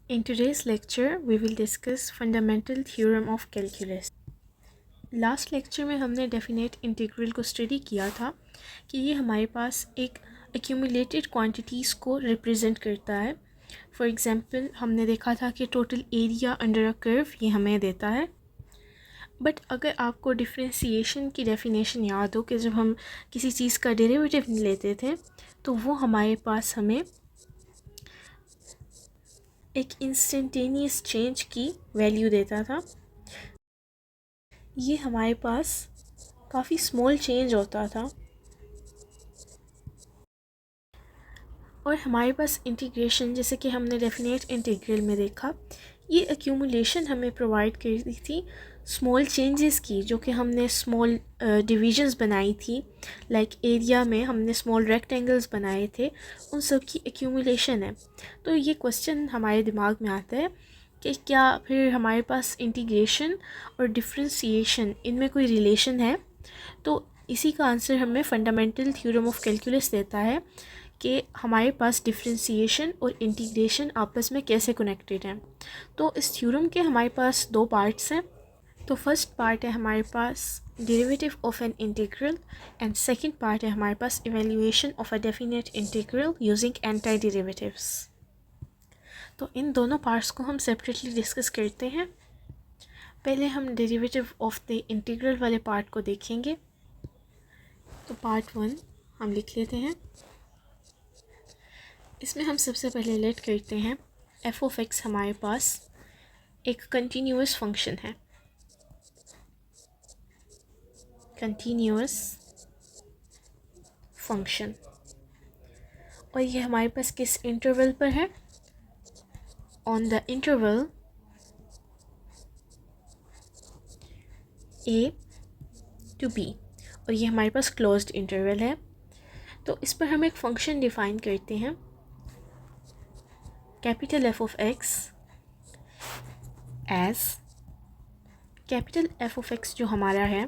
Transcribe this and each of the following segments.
In today's lecture, we will discuss fundamental theorem of calculus. Last lecture में हमने definite integral को study किया था कि ये हमारे पास एक एक्यूमुलेटेड क्वांटिटीज़ को रिप्रेजेंट करता है. फॉर एग्जांपल हमने देखा था कि total area under a curve ये हमें देता है. बट अगर आपको डिफ्रेंसीशन की डेफिनेशन याद हो कि जब हम किसी चीज़ का डेरिवेटिव लेते थे तो वो हमारे पास हमें एक इंस्टेंटेनियस चेंज की वैल्यू देता था. ये हमारे पास काफ़ी स्मॉल चेंज होता था और हमारे पास इंटीग्रेशन, जैसे कि हमने डेफिनेट इंटीग्रल में देखा, ये एक्यूमुलेशन हमें प्रोवाइड कर दी थी स्मॉल चेंजेस की, जो कि हमने स्मॉल डिविजन्स बनाई थी. लाइक एरिया में हमने स्मॉल रेक्टेंगल्स बनाए थे, उन सब की एक्यूमुलेशन है. तो ये क्वेश्चन हमारे दिमाग में आता है कि क्या फिर हमारे पास इंटीग्रेशन और डिफ्रेंसीशन इनमें कोई रिलेशन है. तो इसी का आंसर हमें फंडामेंटल थ्योरम ऑफ कैलकुलस देता है कि हमारे पास डिफ्रेंसीशन और इंटीग्रेशन आपस में कैसे कनेक्टेड हैं. तो इस थ्योरम के हमारे पास दो पार्ट्स हैं. तो फर्स्ट पार्ट है हमारे पास derivative of an integral and second part है हमारे पास evaluation of a definite integral using antiderivatives. तो इन दोनों पार्ट्स को हम सेपरेटली डिस्कस करते हैं. पहले हम डेरिवेटिव ऑफ द इंटीग्रल वाले पार्ट को देखेंगे. तो पार्ट 1 हम लिख लेते हैं. इसमें हम सबसे पहले लेट करते हैं एफ ऑफ एक्स हमारे पास एक कंटिन्यूअस फंक्शन है. कंटिन्यूअस फंक्शन, और ये हमारे पास किस इंटरवल पर है? On the interval a to b, और ये हमारे पास क्लोज्ड इंटरवल है. तो इस पर हम एक फंक्शन डिफाइन करते हैं, capital F of X as capital F of X जो हमारा है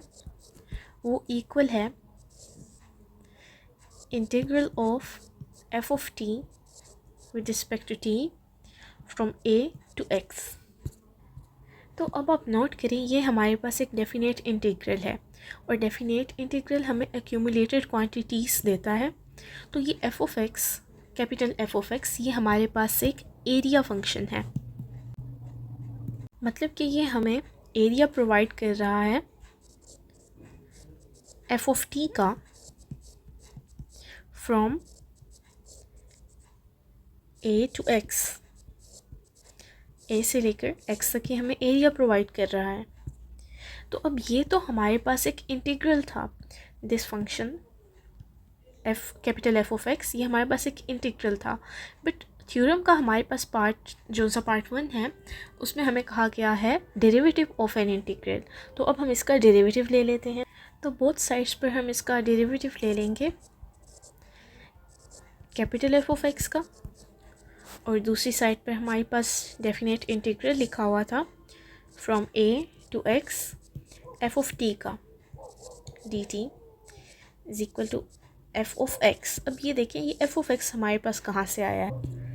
वो इक्वल है integral of F of T with respect to T from A to X. तो अब आप नोट करें, ये हमारे पास एक डेफिनेट इंटीग्रल है और डेफिनेट इंटीग्रल हमें एक्यूमुलेटेड क्वांटिटीज़ देता है. तो ये F of x, capital F of x, ये हमारे पास एक एरिया फंक्शन है. मतलब कि ये हमें एरिया प्रोवाइड कर रहा है एफ ऑफ टी का फ्रॉम ए टू एक्स. ए से लेकर एक्स तक ये हमें एरिया प्रोवाइड कर रहा है. तो अब ये तो हमारे पास एक इंटीग्रल था. This function F, capital F of x, ये हमारे पास एक इंटीग्रल था. बट थ्योरम का हमारे पास पार्ट जो सा पार्ट 1 है उसमें हमें कहा गया है डेरिवेटिव ऑफ एन इंटीग्रल. तो अब हम इसका डेरिवेटिव ले लेते हैं. तो बोथ साइड्स पर हम इसका डेरिवेटिव ले लेंगे कैपिटल एफ ऑफ एक्स का, और दूसरी साइड पर हमारे पास डेफिनेट इंटीग्रल लिखा हुआ था from A to x f of t का d t is equal to f of x. अब ये देखें, ये एफ ऑफ एक्स हमारे पास कहाँ से आया है.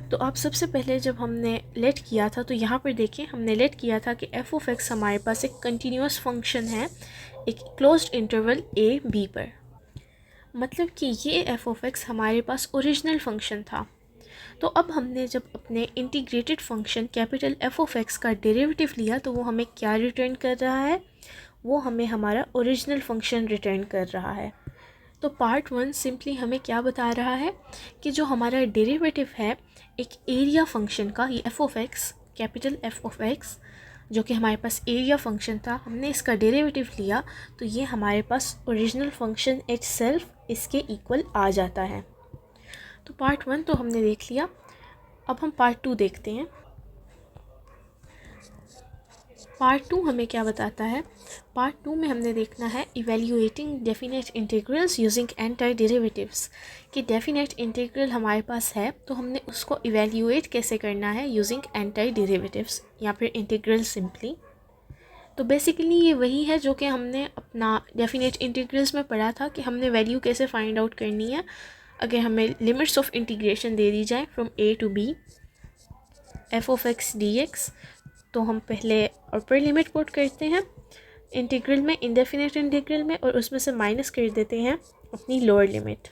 तो आप सबसे पहले जब हमने लेट किया था तो यहाँ पर देखें, हमने लेट किया था कि एफ ऑफ एक्स हमारे पास एक कंटिन्यूस फंक्शन है एक क्लोज्ड इंटरवल ए बी पर. मतलब कि ये एफ ऑफ एक्स हमारे पास ओरिजिनल फंक्शन था. तो अब हमने जब अपने integrated function capital F of x का डेरिवेटिव लिया तो वो हमें क्या रिटर्न कर रहा है? वो हमें हमारा ओरिजिनल फंक्शन रिटर्न कर रहा है. तो पार्ट 1 सिंपली हमें क्या बता रहा है कि जो हमारा डेरिवेटिव है एक एरिया फंक्शन का, ये F of x, capital F of X, जो कि हमारे पास एरिया फंक्शन था, हमने इसका डेरिवेटिव लिया तो ये हमारे पास ओरिजिनल फंक्शन इटसेल्फ इसके इक्वल आ जाता है. तो पार्ट 1 तो हमने देख लिया. अब हम पार्ट 2 देखते हैं. पार्ट 2 हमें क्या बताता है? पार्ट 2 में हमने देखना है evaluating definite integrals using anti derivatives. कि डेफिनेट इंटीग्रल हमारे पास है तो हमने उसको इवैल्यूएट कैसे करना है यूजिंग एंटी डेरिवेटिव्स या फिर इंटीग्रल सिंपली. तो बेसिकली ये वही है जो कि हमने अपना डेफिनेट इंटीग्रल्स में पढ़ा था कि हमने वैल्यू कैसे फाइंड आउट करनी है अगर हमें लिमिट्स ऑफ इंटीग्रेशन दे दी जाए from A to B. F of X D X, तो हम पहले अपर लिमिट पुट करते हैं इंटीग्रल में, इंडेफिनेट इंटीग्रल में, और उसमें से माइनस कर देते हैं अपनी लोअर लिमिट।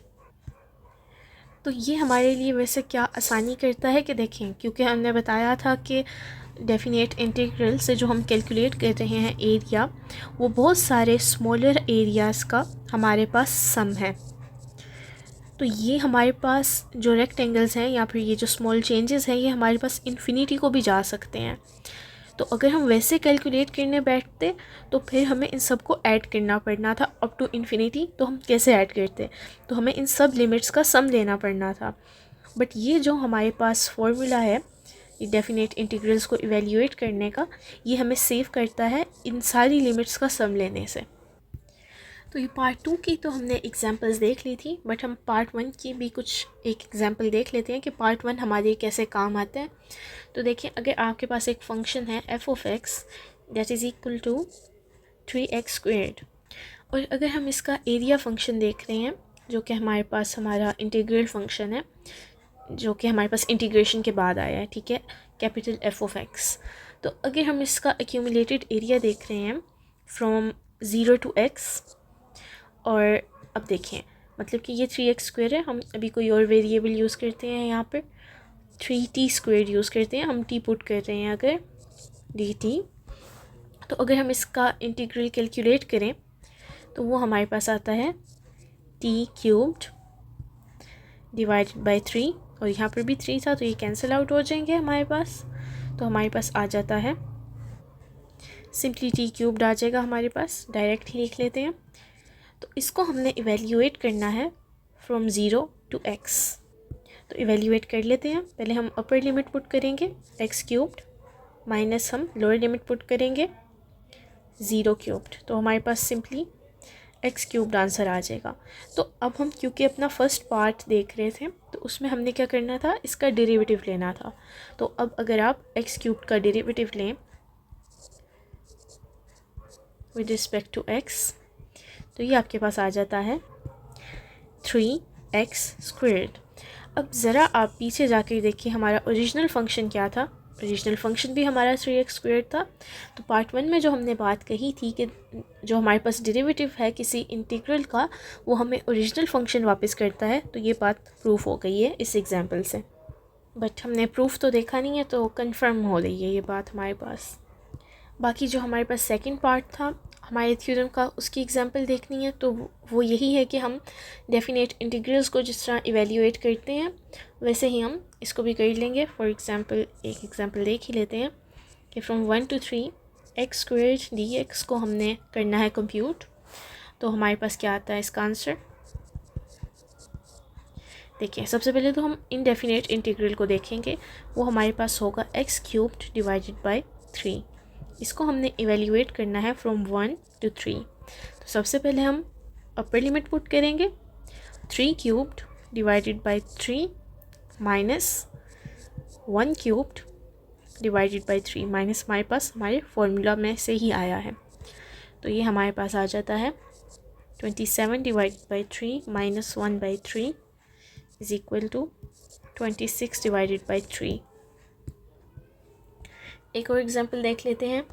तो ये हमारे लिए वैसे क्या आसानी करता है कि देखें, क्योंकि हमने बताया था कि डेफिनेट इंटीग्रल से जो हम कैलकुलेट कर रहे हैं एरिया, वो बहुत सारे स्मॉलर एरियाज़ का हमारे पास सम है। तो ये हमारे पास जो रेक्टेंगल्स हैं या फिर ये जो स्मॉल चेंजेस हैं, ये हमारे पास इन्फिनिटी को भी जा सकते हैं। तो अगर हम वैसे कैलकुलेट करने बैठते तो फिर हमें इन सब को ऐड करना पड़ना था अप टू इन्फिनिटी। तो हम कैसे ऐड करते, तो हमें इन सब लिमिट्स का सम लेना पड़ना था। बट ये जो हमारे पास फॉर्मूला है ये डेफिनेट इंटीग्रल्स को इवेल्यूएट करने का, ये हमें सेव करता है इन सारी लिमिट्स का सम लेने से। तो ये पार्ट 2 की तो हमने एग्जांपल्स देख ली थी, बट हम पार्ट 1 की भी कुछ एक एग्जांपल देख लेते हैं कि पार्ट 1 हमारे कैसे काम आता है। तो देखिए, अगर आपके पास एक फंक्शन है F of X that is equal to 3x squared, और अगर हम इसका एरिया फंक्शन देख रहे हैं जो कि हमारे पास हमारा इंटीग्रल फंक्शन है, जो कि हमारे पास इंटीग्रेशन के बाद आया है, ठीक है, कैपिटल एफ ऑफ एक्स। तो अगर हम इसका एक्यूमुलेटेड एरिया देख रहे हैं फ्रॉम 0 to x, और अब देखें मतलब कि ये 3x स्क्वेयर है, हम अभी कोई और वेरिएबल यूज़ करते हैं, यहाँ पर 3t स्क्वेयर यूज़ करते हैं, हम t पुट कर रहे हैं अगर dt। तो अगर हम इसका इंटीग्रल कैलकुलेट करें तो वो हमारे पास आता है t क्यूब्ड डिवाइडेड बाई 3, और यहाँ पर भी 3 था तो ये कैंसिल आउट हो जाएंगे हमारे पास। तो हमारे पास आ जाता है सिंपली t क्यूब्ड आ जाएगा हमारे पास, डायरेक्ट ही लिख लेते हैं। तो इसको हमने इवेल्यूएट करना है फ्रॉम 0 to x। तो इवेल्यूएट कर लेते हैं। पहले हम अपर लिमिट पुट करेंगे x क्यूब्ड, माइनस हम लोअर लिमिट पुट करेंगे 0 क्यूब्ड, तो हमारे पास सिंपली x क्यूब्ड आंसर आ जाएगा। तो अब हम क्योंकि अपना फर्स्ट पार्ट देख रहे थे तो उसमें हमने क्या करना था, इसका डेरिवेटिव लेना था। तो अब अगर आप x क्यूब्ड का डेरिवेटिव लें विद रिस्पेक्ट टू x, तो ये आपके पास आ जाता है 3x स्क्वेयर्ड। अब ज़रा आप पीछे जाकर देखिए हमारा ओरिजिनल फंक्शन क्या था। ओरिजिनल फंक्शन भी हमारा 3x स्क्वेयर्ड था। तो पार्ट 1 में जो हमने बात कही थी कि जो हमारे पास डेरिवेटिव है किसी इंटीग्रल का, वो हमें ओरिजिनल फंक्शन वापस करता है। तो ये बात प्रूफ हो गई है इस एग्जांपल से, बट हमने प्रूफ तो देखा नहीं है, तो कंफर्म हो रही है ये बात हमारे पास। बाकी जो हमारे पास सेकंड पार्ट था हमारे थ्योरम का, उसकी एग्जांपल देखनी है तो वो यही है कि हम डेफिनेट इंटीग्रल्स को जिस तरह इवेल्यूएट करते हैं वैसे ही हम इसको भी कर लेंगे। फॉर एग्जांपल एक एग्जांपल देख ही लेते हैं कि from 1 to 3 x squared D x को हमने करना है कंप्यूट। तो हमारे पास क्या आता है इसका आंसर, देखिए सबसे पहले तो हम इनडेफिनेट इंटीग्रल को देखेंगे, वो हमारे पास होगा x क्यूब्ड डिवाइडेड बाई 3। इसको हमने इवेल्यूएट करना है फ्रॉम 1 to 3। तो सबसे पहले हम अपर लिमिट पुट करेंगे 3 cubed divided by 3 minus 1 cubed divided by 3, minus हमारे पास हमारे फॉर्मूला में से ही आया है। तो ये हमारे पास आ जाता है 27 divided by 3 minus 1 by 3 is equal to 26 divided by 3। एक और एग्जांपल देख लेते हैं।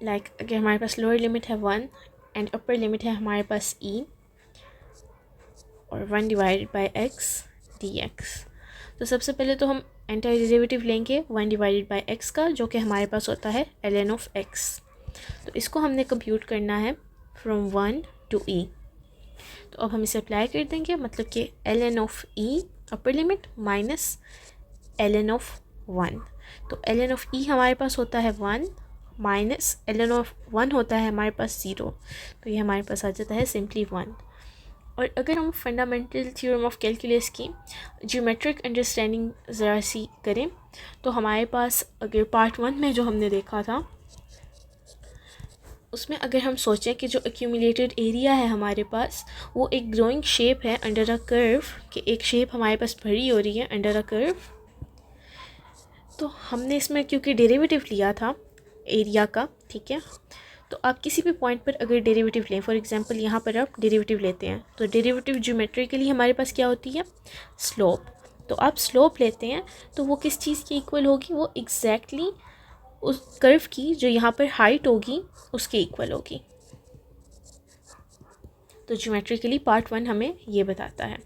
लाइक अगर हमारे पास लोअर लिमिट है 1 एंड अपर लिमिट है हमारे पास e, और 1 डिवाइडेड बाई x dx। तो सबसे पहले तो हम एंटायर डेरिवेटिव लेंगे 1 डिवाइडेड बाई x का, जो कि हमारे पास होता है ln ऑफ x। तो इसको हमने कंप्यूट करना है फ्रॉम 1 to e। तो अब हम इसे अप्लाई कर देंगे, मतलब कि ln of e upper limit minus ln of 1। तो ln ऑफ e हमारे पास होता है 1 माइनस ln ऑफ 1 होता है हमारे पास 0। तो ये हमारे पास आ जाता है सिंपली 1। और अगर हम फंडामेंटल थ्योरम ऑफ कैलकुलस की ज्योमेट्रिक अंडरस्टैंडिंग ज़रा सी करें तो हमारे पास अगर पार्ट 1 में जो हमने देखा था उसमें अगर हम सोचें कि जो एक्यूमुलेटेड एरिया है हमारे पास वो एक ग्रोइंग शेप है अंडर अ कर्व, कि एक शेप हमारे पास भरी हो रही है अंडर अ कर्व। तो हमने इसमें क्योंकि डेरिवेटिव लिया था एरिया का, ठीक है, तो आप किसी भी पॉइंट पर अगर डेरिवेटिव लें, फॉर एग्जांपल यहाँ पर आप डेरिवेटिव लेते हैं तो डेरिवेटिव ज्योमेट्रिकली हमारे पास क्या होती है, स्लोप। तो आप स्लोप लेते हैं तो वो किस चीज़ की इक्वल होगी, वो एग्जैक्टली उस कर्व की जो यहाँ पर हाइट होगी उसके इक्वल होगी। तो ज्योमेट्रिकली पार्ट 1 हमें ये बताता है।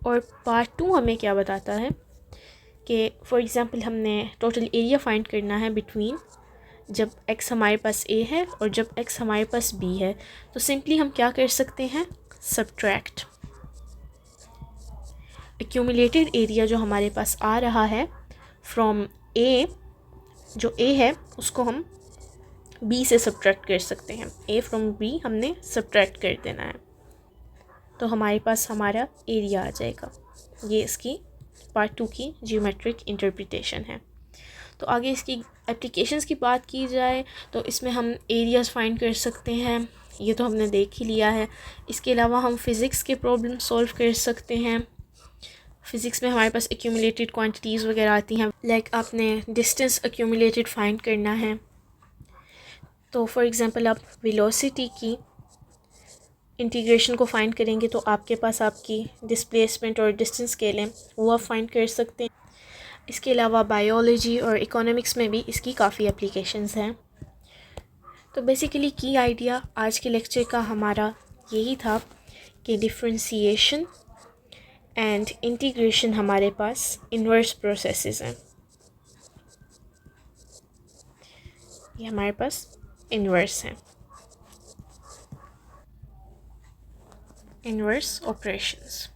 और पार्ट 2 हमें क्या बताता है कि फॉर एग्ज़ाम्पल हमने टोटल एरिया फाइंड करना है बिटवीन जब x हमारे पास a है और जब x हमारे पास b है। तो सिंपली हम क्या कर सकते हैं, सब्ट्रैक्ट एक्यूमुलेटेड एरिया जो हमारे पास आ रहा है फ्रॉम a, जो a है उसको हम b से सब्ट्रैक्ट कर सकते हैं। a फ्रॉम b हमने सब्ट्रैक्ट कर देना है तो हमारे पास हमारा एरिया आ जाएगा। ये इसकी पार्ट 2 की जियोमेट्रिक इंटरप्रिटेशन है। तो आगे इसकी एप्लीकेशंस की बात की जाए तो इसमें हम एरियाज़ फाइंड कर सकते हैं, ये तो हमने देख ही लिया है। इसके अलावा हम फ़िज़िक्स के प्रॉब्लम सॉल्व कर सकते हैं। फ़िज़िक्स में हमारे पास एक्यूमुलेटेड क्वांटिटीज़ वगैरह आती हैं, लाइक आपने डिस्टेंस एक्यूमुलेटेड फाइंड करना है। तो फॉर एग्ज़ाम्पल आप वेलोसिटी की इंटीग्रेशन को फाइंड करेंगे तो आपके पास आपकी डिस्प्लेसमेंट और डिस्टेंस स्केल है, वो आप फाइंड कर सकते हैं। इसके अलावा बायोलॉजी और इकोनॉमिक्स में भी इसकी काफ़ी एप्लीकेशंस हैं। तो बेसिकली की आइडिया आज के लेक्चर का हमारा यही था कि डिफरेंशिएशन एंड इंटीग्रेशन हमारे पास इन्वर्स प्रोसेसेस हैं, ये हमारे पास इन्वर्स हैं, इन्वर्स ऑपरेशंस।